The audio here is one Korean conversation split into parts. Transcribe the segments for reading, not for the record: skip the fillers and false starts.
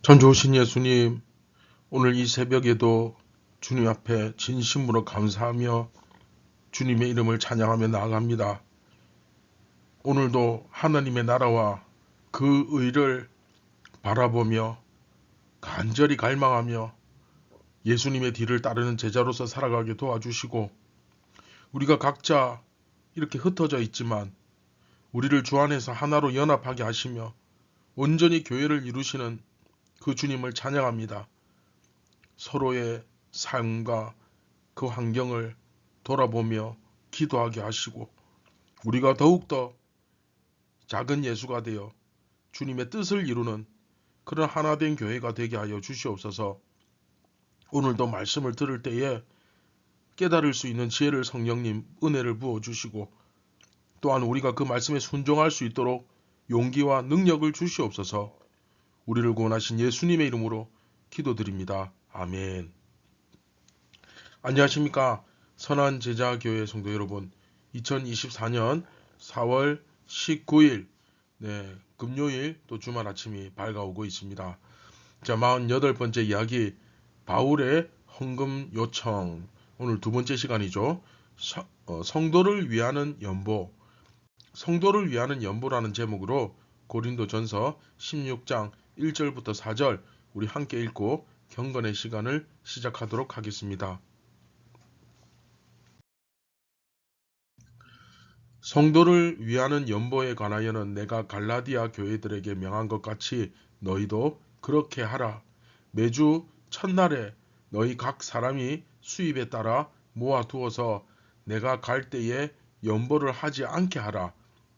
참 좋으신 예수님, 오늘 이 새벽에도 주님 앞에 진심으로 감사하며 주님의 이름을 찬양하며 나아갑니다. 오늘도 하나님의 나라와 그 의를 바라보며 간절히 갈망하며 예수님의 뒤를 따르는 제자로서 살아가게 도와주시고, 우리가 각자 이렇게 흩어져 있지만 우리를 주 안에서 하나로 연합하게 하시며 온전히 교회를 이루시는 그 주님을 찬양합니다. 서로의 삶과 그 환경을 돌아보며 기도하게 하시고, 우리가 더욱더 작은 예수가 되어 주님의 뜻을 이루는 그런 하나된 교회가 되게 하여 주시옵소서. 오늘도 말씀을 들을 때에 깨달을 수 있는 지혜를 성령님 은혜를 부어주시고, 또한 우리가 그 말씀에 순종할 수 있도록 용기와 능력을 주시옵소서. 우리를 구원하신 예수님의 이름으로 기도드립니다. 아멘. 안녕하십니까. 선한 제자교회 성도 여러분, 2024년 4월 19일 금요일 또 주말 아침이 밝아오고 있습니다. 자, 48번째 이야기, 바울의 헌금 요청. 오늘 두 번째 시간이죠. 성도를 위하는 연보. 성도를 위하는 연보라는 제목으로 고린도전서 16장 1절부터 4절 우리 함께 읽고 경건의 시간을 시작하도록 하겠습니다. 성도를 위하는 연보에 관하여는 내가 갈라디아 교회들에게 명한 것 같이 너희도 그렇게 하라. 매주 첫날에 너희 각 사람이 수입에 따라 모아두어서 내가 갈 때에 연보를 하지 않게 하라.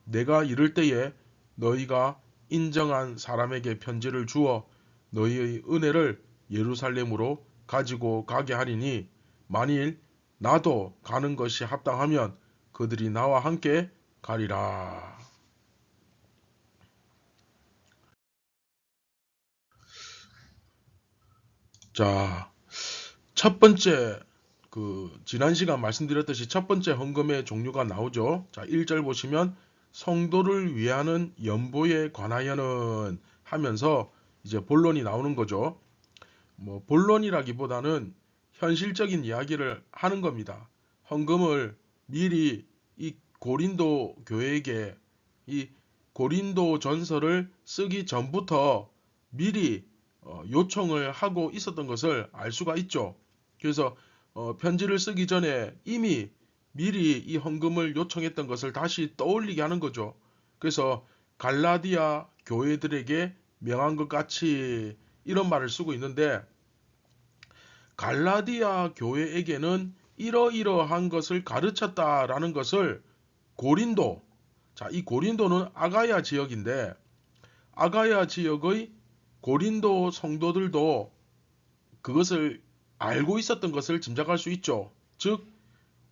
내가 이를 때에 너희가 인정한 사람에게 편지를 주어 너희의 은혜를 예루살렘으로 가지고 가게 하리니, 만일 나도 가는 것이 합당하면 그들이 나와 함께 가리라. 자, 첫 번째 지난 시간 말씀드렸듯이 첫 번째 헌금의 종류가 나오죠. 자, 1절 보시면 성도를 위하는 연보에 관하여는 하면서 이제 본론이 나오는 거죠. 본론이라기보다는 현실적인 이야기를 하는 겁니다. 헌금을 미리 이 고린도 교회에게 이 고린도 전서를 쓰기 전부터 미리 요청을 하고 있었던 것을 알 수가 있죠. 그래서 편지를 쓰기 전에 이미 미리 이 헌금을 요청했던 것을 다시 떠올리게 하는 거죠. 그래서 갈라디아 교회들에게 명한 것 같이 이런 말을 쓰고 있는데, 갈라디아 교회에게는 이러이러한 것을 가르쳤다라는 것을 고린도, 자, 이 고린도는 아가야 지역인데 아가야 지역의 고린도 성도들도 그것을 알고 있었던 것을 짐작할 수 있죠. 즉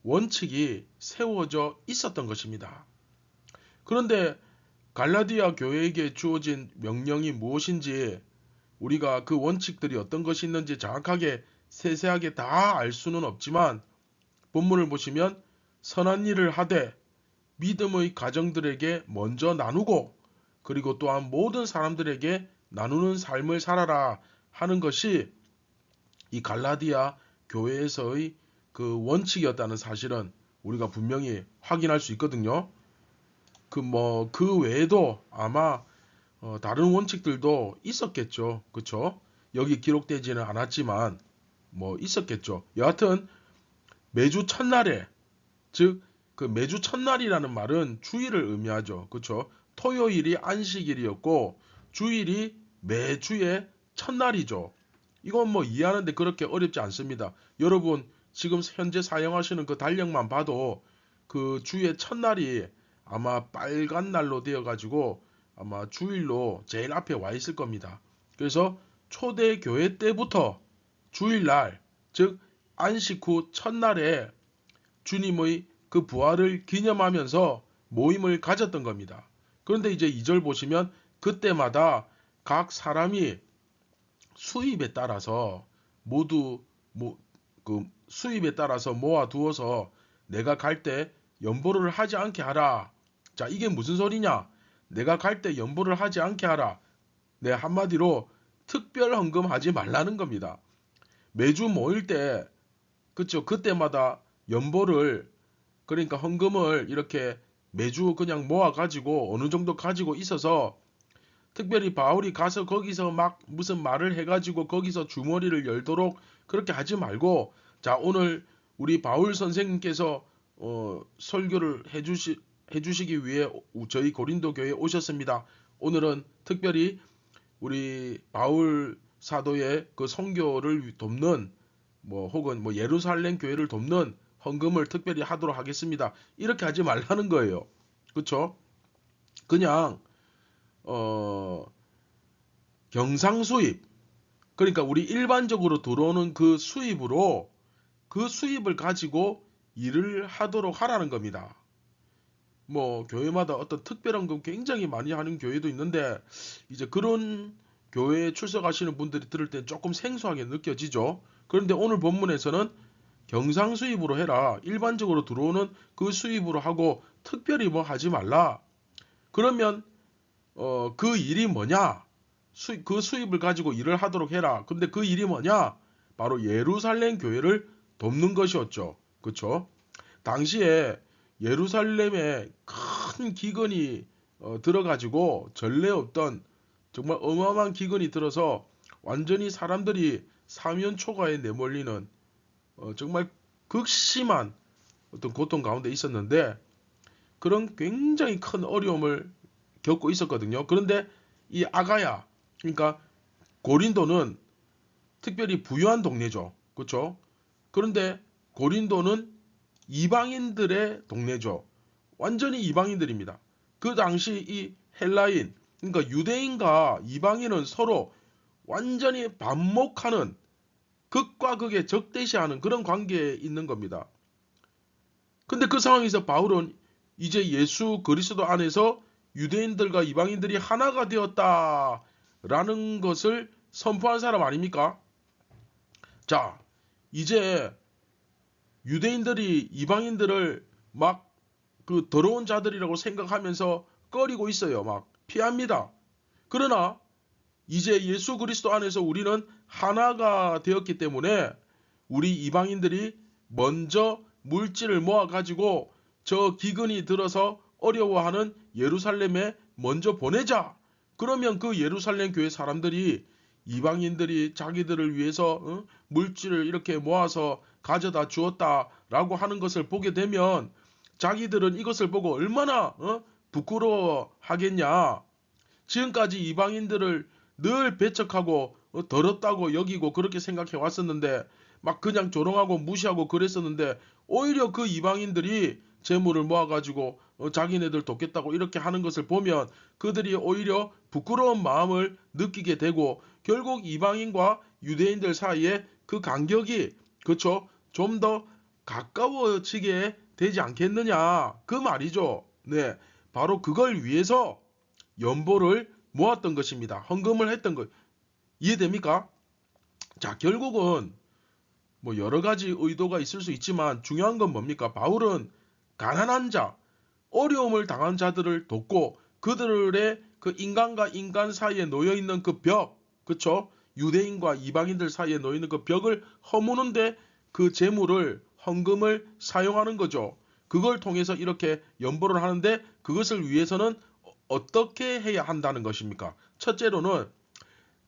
원칙이 세워져 있었던 것입니다. 그런데 갈라디아 교회에게 주어진 명령이 무엇인지, 우리가 그 원칙들이 어떤 것이 있는지 정확하게 세세하게 다 알 수는 없지만, 본문을 보시면 선한 일을 하되 믿음의 가정들에게 먼저 나누고, 그리고 또한 모든 사람들에게 나누는 삶을 살아라 하는 것이 이 갈라디아 교회에서의 그 원칙이었다는 사실은 우리가 분명히 확인할 수 있거든요. 그 외에도 아마 다른 원칙들도 있었겠죠. 그쵸? 여기 기록되지는 않았지만 뭐 있었겠죠. 여하튼 매주 첫날에, 즉 그 매주 첫날이라는 말은 주일을 의미하죠. 그쵸? 토요일이 안식일이었고 주일이 매주의 첫날이죠. 이건 뭐 이해하는데 그렇게 어렵지 않습니다. 여러분 지금 현재 사용하시는 그 달력만 봐도 그 주의 첫날이 아마 빨간 날로 되어 가지고 아마 주일로 제일 앞에 와 있을 겁니다. 그래서 초대 교회 때부터 주일날, 즉 안식 후 첫날에 주님의 그 부활을 기념하면서 모임을 가졌던 겁니다. 그런데 이제 2절 보시면 그때마다 각 사람이 수입에 따라서 모두 그 수입에 따라서 모아두어서 내가 갈 때 연보를 하지 않게 하라. 자, 이게 무슨 소리냐? 내가 갈 때 연보를 하지 않게 하라. 네, 한마디로 특별 헌금하지 말라는 겁니다. 매주 모일 때, 그쵸? 그때마다 연보를, 그러니까 헌금을 이렇게 매주 그냥 모아가지고 어느 정도 가지고 있어서 특별히 바울이 가서 거기서 막 무슨 말을 해가지고 거기서 주머니를 열도록 그렇게 하지 말고, 자, 오늘 우리 바울 선생님께서 설교를 해주시기 위해 저희 고린도 교회에 오셨습니다. 오늘은 특별히 우리 바울 사도의 그 선교를 돕는 혹은 예루살렘 교회를 돕는 헌금을 특별히 하도록 하겠습니다. 이렇게 하지 말라는 거예요. 그쵸? 그냥 경상수입, 그러니까 우리 일반적으로 들어오는 그 수입으로 그 수입을 가지고 일을 하도록 하라는 겁니다. 교회마다 어떤 특별헌금 굉장히 많이 하는 교회도 있는데 이제 그런 교회에 출석하시는 분들이 들을 때 조금 생소하게 느껴지죠. 그런데 오늘 본문에서는 경상수입으로 해라. 일반적으로 들어오는 그 수입으로 하고 특별히 하지 말라. 그러면 그 일이 뭐냐? 그 수입을 가지고 일을 하도록 해라. 근데 그 일이 뭐냐? 바로 예루살렘 교회를 돕는 것이었죠. 그쵸? 당시에 예루살렘에 큰 기근이 들어가지고 전례 없던 정말 어마어마한 기근이 들어서 완전히 사람들이 사면초가에 내몰리는 정말 극심한 어떤 고통 가운데 있었는데 그런 굉장히 큰 어려움을 겪고 있었거든요. 그런데 이 아가야, 그러니까 고린도는 특별히 부유한 동네죠. 그렇죠? 그런데 고린도는 이방인들의 동네죠. 완전히 이방인들입니다. 그 당시 이 헬라인, 그러니까 유대인과 이방인은 서로 완전히 반목하는, 극과 극에 적대시하는 그런 관계에 있는 겁니다. 근데 그 상황에서 바울은 이제 예수 그리스도 안에서 유대인들과 이방인들이 하나가 되었다라는 것을 선포한 사람 아닙니까? 자, 이제 유대인들이 이방인들을 막 그 더러운 자들이라고 생각하면서 꺼리고 있어요. 막 피합니다. 그러나 이제 예수 그리스도 안에서 우리는 하나가 되었기 때문에 우리 이방인들이 먼저 물질을 모아가지고 저 기근이 들어서 어려워하는 예루살렘에 먼저 보내자. 그러면 그 예루살렘 교회 사람들이 이방인들이 자기들을 위해서 물질을 이렇게 모아서 가져다 주었다라고 하는 것을 보게 되면 자기들은 이것을 보고 얼마나 부끄러워 하겠냐. 지금까지 이방인들을 늘 배척하고 더럽다고 여기고 그렇게 생각해 왔었는데 막 그냥 조롱하고 무시하고 그랬었는데 오히려 그 이방인들이 재물을 모아가지고 자기네들 돕겠다고 이렇게 하는 것을 보면 그들이 오히려 부끄러운 마음을 느끼게 되고 결국 이방인과 유대인들 사이에 그 간격이 그쵸 좀 더 가까워지게 되지 않겠느냐 그 말이죠. 네, 바로 그걸 위해서 연보를 모았던 것입니다. 헌금을 했던 것 이해됩니까? 자, 결국은 여러 가지 의도가 있을 수 있지만 중요한 건 뭡니까? 바울은 가난한 자, 어려움을 당한 자들을 돕고 그들의 그 인간과 인간 사이에 놓여 있는 그 벽, 그쵸? 유대인과 이방인들 사이에 놓여 있는 그 벽을 허무는데 그 재물을 헌금을 사용하는 거죠. 그걸 통해서 이렇게 연보를 하는데 그것을 위해서는 어떻게 해야 한다는 것입니까? 첫째로는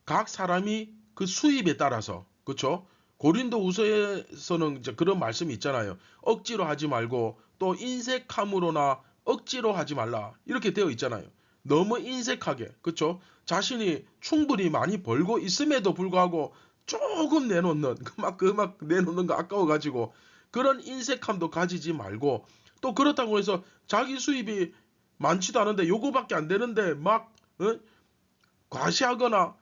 각 사람이 그 수입에 따라서, 그렇죠? 고린도후서에서는 이제 그런 말씀이 있잖아요. 억지로 하지 말고 또 인색함으로나 억지로 하지 말라 이렇게 되어 있잖아요. 너무 인색하게, 그렇죠? 자신이 충분히 많이 벌고 있음에도 불구하고 조금 내놓는 그 막 내놓는 거 아까워가지고 그런 인색함도 가지지 말고, 또 그렇다고 해서 자기 수입이 많지도 않은데 요거밖에 안 되는데 막 과시하거나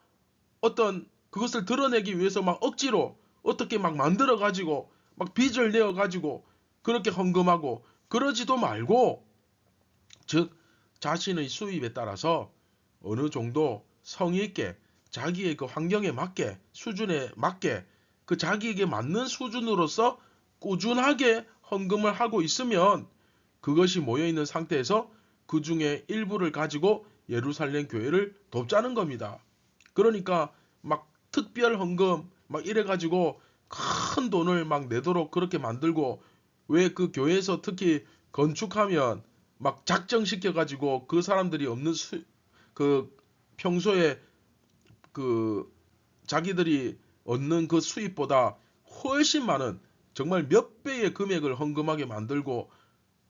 어떤 그것을 드러내기 위해서 막 억지로 어떻게 막 만들어 가지고 막 빚을 내어 가지고 그렇게 헌금하고 그러지도 말고, 즉 자신의 수입에 따라서 어느 정도 성의 있게 자기의 그 환경에 맞게 수준에 맞게 그 자기에게 맞는 수준으로서 꾸준하게 헌금을 하고 있으면 그것이 모여 있는 상태에서 그 중에 일부를 가지고 예루살렘 교회를 돕자는 겁니다. 그러니까 막 특별 헌금 막 이래 가지고 큰 돈을 막 내도록 그렇게 만들고, 왜 그 교회에서 특히 건축하면 막 작정시켜 가지고 그 사람들이 없는 그 평소에 그 자기들이 얻는 그 수입보다 훨씬 많은 정말 몇 배의 금액을 헌금하게 만들고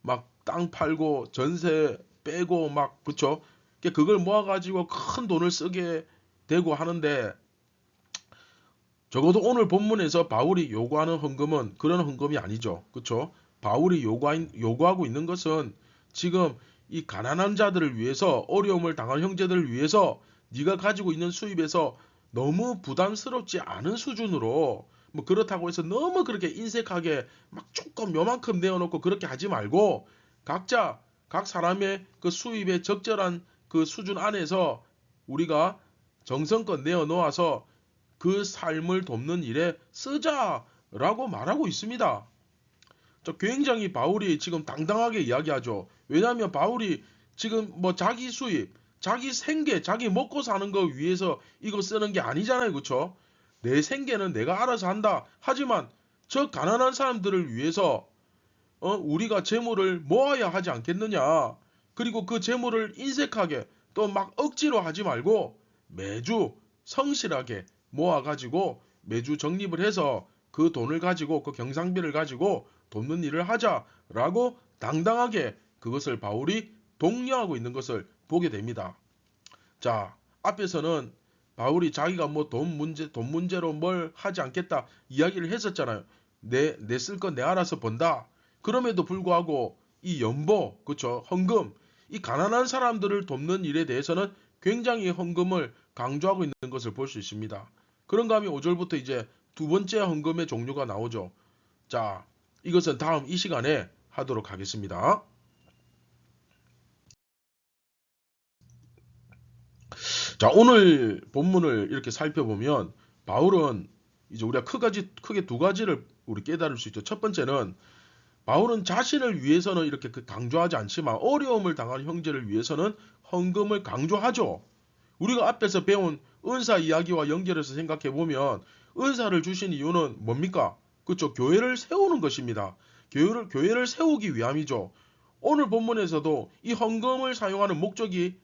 막 땅 팔고 전세 빼고 막, 그쵸? 그걸 모아가지고 큰 돈을 쓰게 되고 하는데, 적어도 오늘 본문에서 바울이 요구하는 헌금은 그런 헌금이 아니죠. 그쵸? 바울이 요구하고 있는 것은 지금 이 가난한 자들을 위해서, 어려움을 당한 형제들을 위해서 네가 가지고 있는 수입에서 너무 부담스럽지 않은 수준으로, 뭐 그렇다고 해서 너무 그렇게 인색하게 막 조금 요만큼 내어놓고 그렇게 하지 말고, 각자 각 사람의 그 수입에 적절한 그 수준 안에서 우리가 정성껏 내어놓아서 그 삶을 돕는 일에 쓰자라고 말하고 있습니다. 굉장히 바울이 지금 당당하게 이야기하죠. 왜냐하면 바울이 지금 뭐 자기 수입, 자기 생계, 자기 먹고 사는 거 위해서 이거 쓰는 게 아니잖아요. 그쵸? 내 생계는 내가 알아서 한다. 하지만 저 가난한 사람들을 위해서 우리가 재물을 모아야 하지 않겠느냐. 그리고 그 재물을 인색하게 또 막 억지로 하지 말고 매주 성실하게 모아가지고 매주 적립을 해서 그 돈을 가지고 그 경상비를 가지고 돕는 일을 하자라고 당당하게 그것을 바울이 독려하고 있는 것을 보게 됩니다. 자, 앞에서는 바울이 자기가 뭐 돈 문제로 뭘 하지 않겠다 이야기를 했었잖아요. 내 쓸 건 내 알아서 번다. 그럼에도 불구하고 이 연보, 그쵸? 헌금, 이 가난한 사람들을 돕는 일에 대해서는 굉장히 헌금을 강조하고 있는 것을 볼 수 있습니다. 그런가 하면 5절부터 이제 두 번째 헌금의 종류가 나오죠. 자, 이것은 다음 이 시간에 하도록 하겠습니다. 자, 오늘 본문을 이렇게 살펴보면 바울은 이제 우리가 크게 두 가지를 우리 깨달을 수 있죠. 첫 번째는 바울은 자신을 위해서는 이렇게 강조하지 않지만 어려움을 당하는 형제를 위해서는 헌금을 강조하죠. 우리가 앞에서 배운 은사 이야기와 연결해서 생각해 보면 은사를 주신 이유는 뭡니까? 그렇죠. 교회를 세우는 것입니다. 교회를 세우기 위함이죠. 오늘 본문에서도 이 헌금을 사용하는 목적이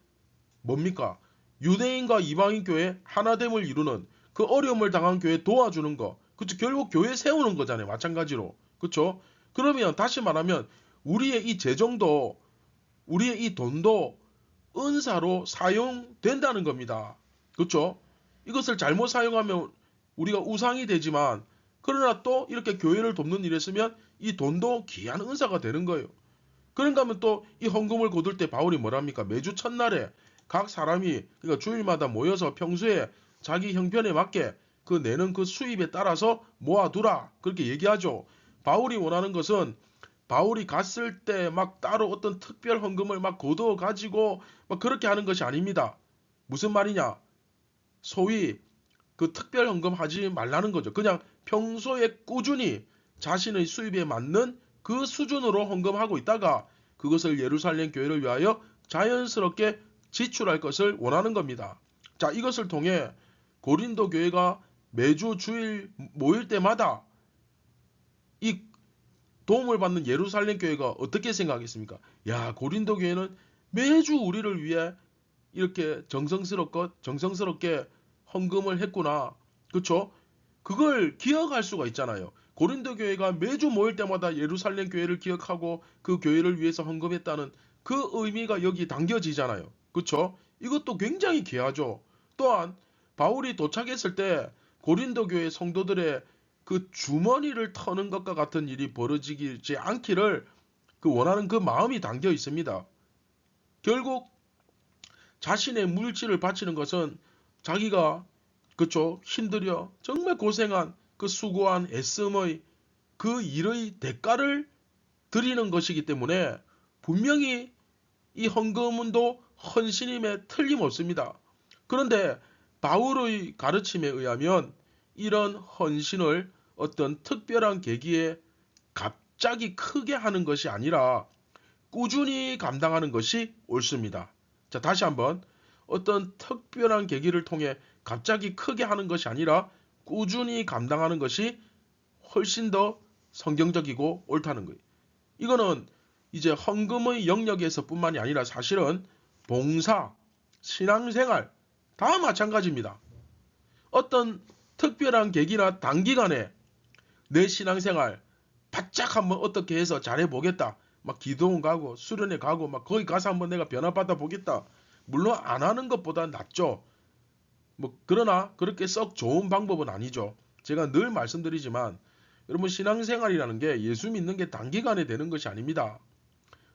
뭡니까? 유대인과 이방인 교회 하나됨을 이루는, 그 어려움을 당한 교회 도와주는 거. 그쵸? 결국 교회 세우는 거잖아요. 마찬가지로. 그쵸? 그러면 다시 말하면 우리의 이 재정도, 우리의 이 돈도 은사로 사용된다는 겁니다. 그쵸? 이것을 잘못 사용하면 우리가 우상이 되지만, 그러나 또 이렇게 교회를 돕는 일에 쓰면 이 돈도 귀한 은사가 되는 거예요. 그런가 하면 또 이 헌금을 거둘 때 바울이 뭐랍니까? 매주 첫날에 각 사람이, 그러니까 주일마다 모여서 평소에 자기 형편에 맞게 그 내는 그 수입에 따라서 모아두라. 그렇게 얘기하죠. 바울이 원하는 것은 바울이 갔을 때 막 따로 어떤 특별 헌금을 막 거두어 가지고 막 그렇게 하는 것이 아닙니다. 무슨 말이냐? 소위 그 특별 헌금 하지 말라는 거죠. 그냥 평소에 꾸준히 자신의 수입에 맞는 그 수준으로 헌금하고 있다가 그것을 예루살렘 교회를 위하여 자연스럽게 지출할 것을 원하는 겁니다. 자, 이것을 통해 고린도 교회가 매주 주일 모일 때마다 이 도움을 받는 예루살렘 교회가 어떻게 생각했습니까? 야, 고린도 교회는 매주 우리를 위해 이렇게 정성스럽게 헌금을 했구나. 그쵸? 그걸 기억할 수가 있잖아요. 고린도 교회가 매주 모일 때마다 예루살렘 교회를 기억하고 그 교회를 위해서 헌금했다는 그 의미가 여기 담겨지잖아요. 그쵸? 이것도 굉장히 귀하죠. 또한 바울이 도착했을 때 고린도 교회 성도들의 그 주머니를 터는 것과 같은 일이 벌어지지 않기를 원하는 그 마음이 담겨 있습니다. 결국 자신의 물질을 바치는 것은 자기가 그쵸 힘들여 정말 고생한 그 수고한 애씀의 그 일의 대가를 드리는 것이기 때문에 분명히 이 헌금도 헌신임에 틀림없습니다. 그런데 바울의 가르침에 의하면 이런 헌신을 어떤 특별한 계기에 갑자기 크게 하는 것이 아니라 꾸준히 감당하는 것이 옳습니다. 자, 다시 한번 어떤 특별한 계기를 통해 갑자기 크게 하는 것이 아니라 꾸준히 감당하는 것이 훨씬 더 성경적이고 옳다는 거예요. 이거는 이제 헌금의 영역에서 뿐만이 아니라 사실은 봉사, 신앙생활 다 마찬가지입니다. 어떤 특별한 계기나 단기간에 내 신앙생활 바짝 한번 어떻게 해서 잘해보겠다. 막 기도원 가고 수련회 가고 막 거기 가서 한번 내가 변화받아 보겠다. 물론 안 하는 것보다 낫죠. 뭐 그러나 그렇게 썩 좋은 방법은 아니죠. 제가 늘 말씀드리지만 여러분 신앙생활이라는 게 예수 믿는 게 단기간에 되는 것이 아닙니다.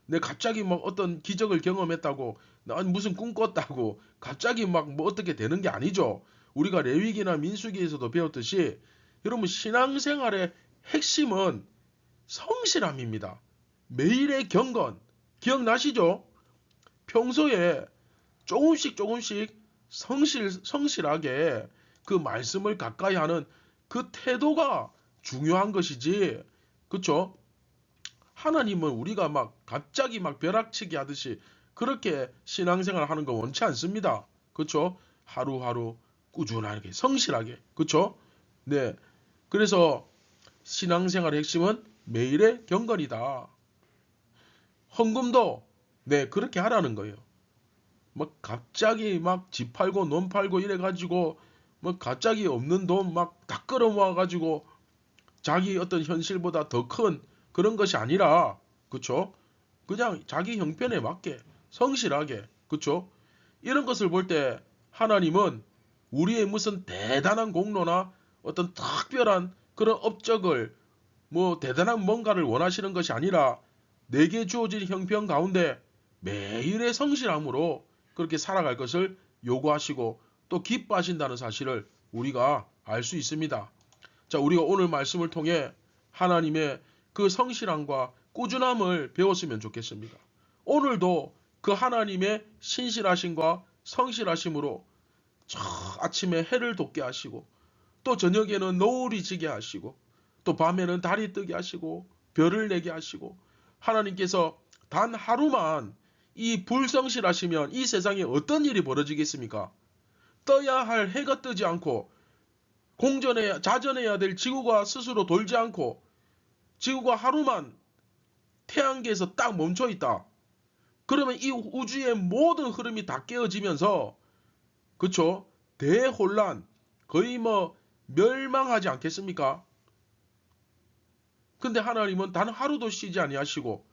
내가 갑자기 막 어떤 기적을 경험했다고 난 무슨 꿈 꿨다고 갑자기 막 뭐 어떻게 되는 게 아니죠. 우리가 레위기나 민수기에서도 배웠듯이 여러분 신앙생활의 핵심은 성실함입니다. 매일의 경건 기억나시죠? 평소에 조금씩 성실하게 그 말씀을 가까이 하는 그 태도가 중요한 것이지. 그쵸? 하나님은 우리가 막 갑자기 막 벼락치기 하듯이 그렇게 신앙생활 하는 거 원치 않습니다. 그쵸? 하루하루 꾸준하게 성실하게. 그쵸? 네. 그래서 신앙생활의 핵심은 매일의 경건이다. 헌금도 네 그렇게 하라는 거예요. 막 갑자기 막 집 팔고 논 팔고 이래가지고 뭐 갑자기 없는 돈 막 다 끌어모아가지고 자기 어떤 현실보다 더 큰 그런 것이 아니라 그쵸? 그냥 자기 형편에 맞게 성실하게 그쵸? 이런 것을 볼 때 하나님은 우리의 무슨 대단한 공로나 어떤 특별한 그런 업적을 뭐 대단한 뭔가를 원하시는 것이 아니라 내게 주어진 형편 가운데 매일의 성실함으로 그렇게 살아갈 것을 요구하시고 또 기뻐하신다는 사실을 우리가 알 수 있습니다. 자, 우리가 오늘 말씀을 통해 하나님의 그 성실함과 꾸준함을 배웠으면 좋겠습니다. 오늘도 그 하나님의 신실하심과 성실하심으로 아침에 해를 돋게 하시고 또 저녁에는 노을이 지게 하시고 또 밤에는 달이 뜨게 하시고 별을 내게 하시고 하나님께서 단 하루만 이 불성실하시면 이 세상에 어떤 일이 벌어지겠습니까? 떠야 할 해가 뜨지 않고 자전해야 될 지구가 스스로 돌지 않고 지구가 하루만 태양계에서 딱 멈춰 있다. 그러면 이 우주의 모든 흐름이 다 깨어지면서 그쵸? 대혼란 거의 뭐 멸망하지 않겠습니까? 근데 하나님은 단 하루도 쉬지 아니하시고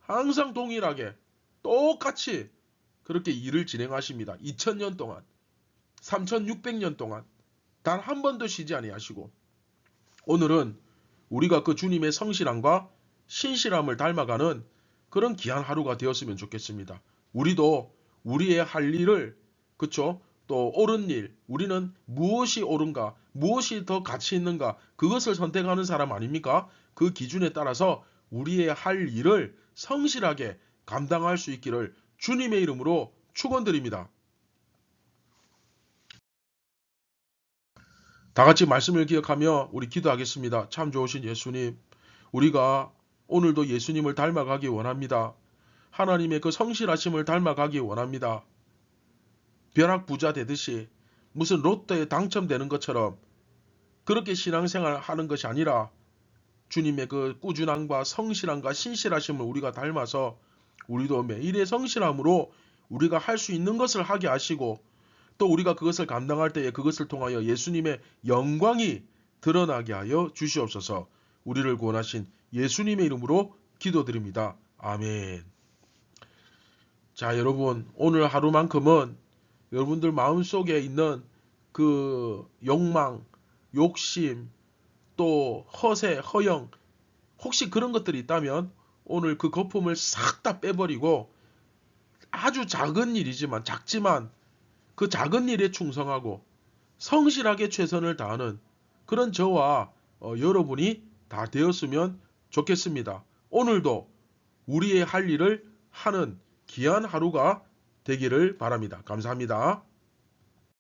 항상 동일하게 똑같이 그렇게 일을 진행하십니다. 2000년 동안 3600년 동안 단 한 번도 쉬지 아니하시고 오늘은 우리가 그 주님의 성실함과 신실함을 닮아가는 그런 귀한 하루가 되었으면 좋겠습니다. 우리도 우리의 할 일을 그쵸? 또 옳은 일, 우리는 무엇이 옳은가, 무엇이 더 가치 있는가 그것을 선택하는 사람 아닙니까? 그 기준에 따라서 우리의 할 일을 성실하게 감당할 수 있기를 주님의 이름으로 축원드립니다. 다 같이 말씀을 기억하며 우리 기도하겠습니다. 참 좋으신 예수님, 우리가 오늘도 예수님을 닮아가기 원합니다. 하나님의 그 성실하심을 닮아가기 원합니다. 벼락 부자 되듯이 무슨 로또에 당첨되는 것처럼 그렇게 신앙생활 하는 것이 아니라 주님의 그 꾸준함과 성실함과 신실하심을 우리가 닮아서 우리도 매일의 성실함으로 우리가 할 수 있는 것을 하게 하시고 또 우리가 그것을 감당할 때에 그것을 통하여 예수님의 영광이 드러나게 하여 주시옵소서. 우리를 구원하신 예수님의 이름으로 기도드립니다. 아멘. 자, 여러분, 오늘 하루만큼은 여러분들 마음속에 있는 그 욕망, 욕심, 또 허세, 허영, 혹시 그런 것들이 있다면 오늘 그 거품을 싹 다 빼버리고 아주 작은 일이지만 작지만 그 작은 일에 충성하고 성실하게 최선을 다하는 그런 저와 여러분이 다 되었으면 좋겠습니다. 오늘도 우리의 할 일을 하는 귀한 하루가 되기를 바랍니다. 감사합니다.